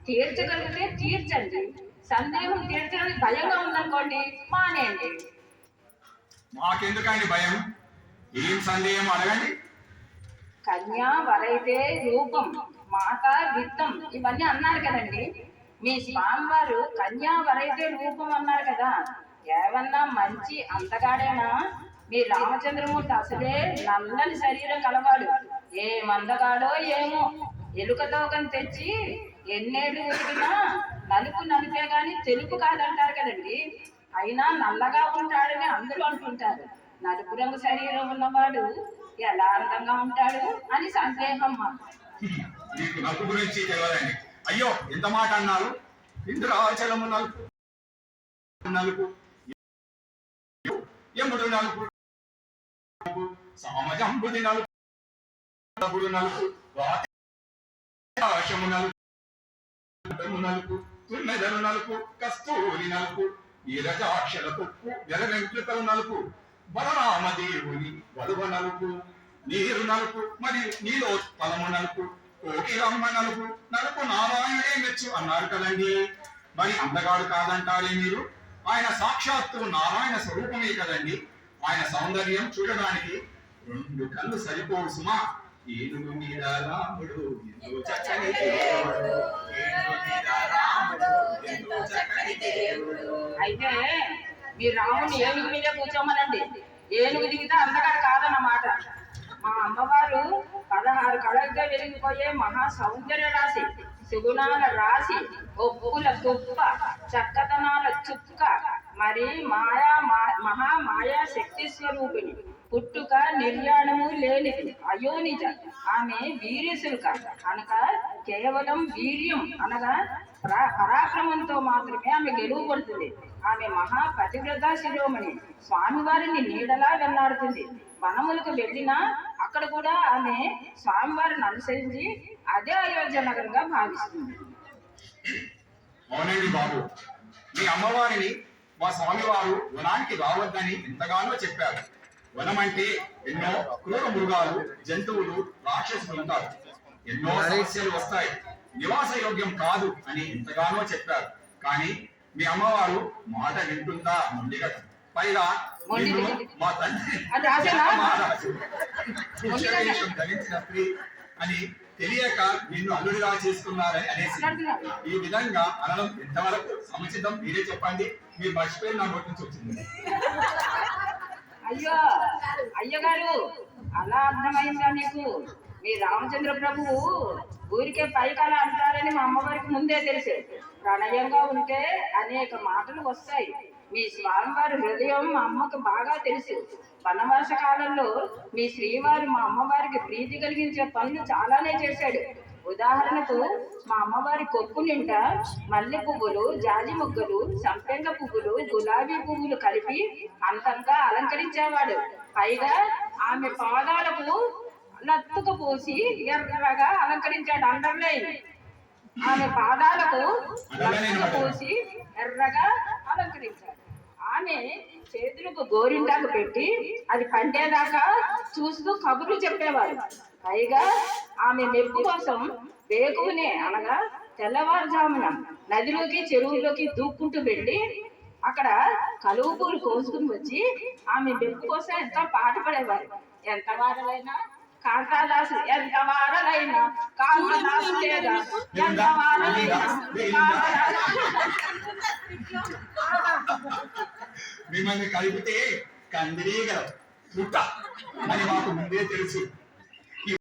తీర్చగలిగితే తీర్చండి, సందేహం తీర్చడానికి భయంగా ఉందనుకోండి మానేయండి. మాకెందుకండి భయం? ఏం సందేహం అడగండి. కన్యా వరైతే రూపం, మాత విత్తం ఇవన్నీ అన్నారు కదండి. మీ స్వామివారు కన్యా వరైతే రూపం అన్నారు కదా, ఏమన్నా మంచి అందగాడేనా? మీ రామచంద్రమూర్తి అసలే నల్లని శరీరం కలవాడు. ఏ మందగాడో ఏమో, ఎలుక తోకని తెచ్చి ఎన్నేళ్ళు ఉతికినా నలుపు నలిపే గాని తెలుపు కాదంటారు కదండి. అయినా నల్లగా ఉంటాడని అందరూ అంటుంటారు. నలుపు రంగు శరీరం ఉన్నవాడు ఎలా అందంగా ఉంటాడు అని సందేహం మాకు. మీకు నలుపు గురించి తెలియదండి. అయ్యో ఎంత మాట అన్నారు. ఇంద్రాచలము నలుపు, నలుపు యముడు నలుపు, సామజంబుది నలుపు, నలుపు ఆకాశము నలుపు, నలుపు తుమ్మెదలు నలుపు, కస్తూరి నలుపు, నీరజాక్షర తుప్పు, వెంట్రుకలు నలుపు, బలరామదేవుని వలువ నలుపు, నీరు నలుపు మరియు నీలోత్పలము నలుపు, కోకిలమ్మ నలుపు, నలుపు నారాయణే మెచ్చు అన్నారు కదండి. మరి అందగాడు కాదంటారే మీరు? ఆయన సాక్షాత్తు నారాయణ స్వరూపమే కదండి. ఆయన సౌందర్యం చూడడానికి 2 కళ్ళు సరిపోవు సుమా. ఏనుగు మీద రాముడు ఎంతో చక్కని దేవుడు, ఏనుగు మీద రాముడు ఎంతో చక్కని దేవుడు. అయితే మీరు రాముని ఏనుగు మీదే కూర్చోమనండి. ఏనుగు దిగితే అందగాడు కాదన్నమాట. మా అమ్మవారు 16 కళలతో వెలిగిపోయే మహా సౌందర్య రాశి, సుగుణాల రాశి, ఒప్పుల తుప్ప, చక్కదనాల చుక్క, మరి మహామాయా శక్తి స్వరూపిణి, పుట్టుక నిర్యాణము లేనిది, అయోనిజ. ఆమె వీర్యశుల్క అనగా కేవలం వీర్యం అనగా పరాక్రమంతో మాత్రమే ఆమె గెలువు పడుతుంది. ఆమె మహా పతివ్రత శిరోమణి, స్వామివారిని నీడలా వెళ్లాడుతుంది. వనములకు వెళ్ళినా అక్కడ కూడా ఆమె స్వామివారిని అనుసరించి అదే అయోధ్య నగరంగా భావిస్తుంది. అవునండి బాబు, మీ అమ్మవారిని మా స్వామివారు వనానికి రావద్దని ఎంతగానో చెప్పారు. వనం అంటే ఎన్నో క్రూర మృగాలు, జంతువులు, రాక్షసులు ఉంటారు. ఎన్నో సమస్యలు వస్తాయి, నివాస యోగ్యం కాదు అని ఎంతగానో చెప్పారు. కానీ మీ అమ్మవారు మాట వింటుందా? మొండిగా. పైగా మా తండ్రి ధరించిన స్త్రీ అని తెలియక నిన్ను అల్లుడిగా చేసుకున్నారని అనేసి ఈ విధంగా అనడం ఎంతవరకు సముచితం? మీరే చెప్పండి. మీరు మర్చిపోయి నా నోటి నుంచి వచ్చింది. అయ్యో అయ్యగారు, అలా అర్థమైందా నీకు? మీ రామచంద్ర ప్రభువు ఊరికే పైకలా అంటారని మా అమ్మవారికి ముందే తెలిసే. ప్రణయంగా ఉంటే అనేక మాటలు వస్తాయి. మీ స్వామివారి హృదయం మా అమ్మకు బాగా తెలుసు. వనవాస కాలంలో మీ శ్రీవారు మా అమ్మవారికి ప్రీతి కలిగించే పనులు చాలానే చేశాడు. ఉదాహరణకు మా అమ్మవారి కొప్పు నిండా మల్లె పువ్వులు, జాజి ముగ్గులు, సంపెంగ పువ్వులు, గులాబీ పువ్వులు కలిపి అంతంగా అలంకరించేవాడు. పైగా ఆమె పాదాలకు లత్తుక పోసి ఎర్రగా అలంకరించాడు. అండర్లైన్. ఆమె పాదాలకు లత్తుక పోసి ఎర్రగా అలంకరించాడు. ఆమె చేతులకు గోరింటాకు పెట్టి అది పండేదాకా చూస్తూ కబుర్లు చెప్పేవారు. పైగా ఆమె మెప్పు కోసం వేకువనే అనగా తెల్లవారుజామున నదిలోకి చెరువులోకి దూక్కుంటూ వెళ్ళి అక్కడ కలువు పూలు కోసుకుని వచ్చి ఆమె మెప్పు కోసం ఎంతో పాట పడేవారు. ఎంత వారలైనా కాంతాదాసు, ఎంత వారలైనా కాంతాదాసు లేదా, ఎంత వారలైనా మిమ్మల్ని కలిపితే కందిరీగల పుట్ట అని మాకు ముందే తెలుసు.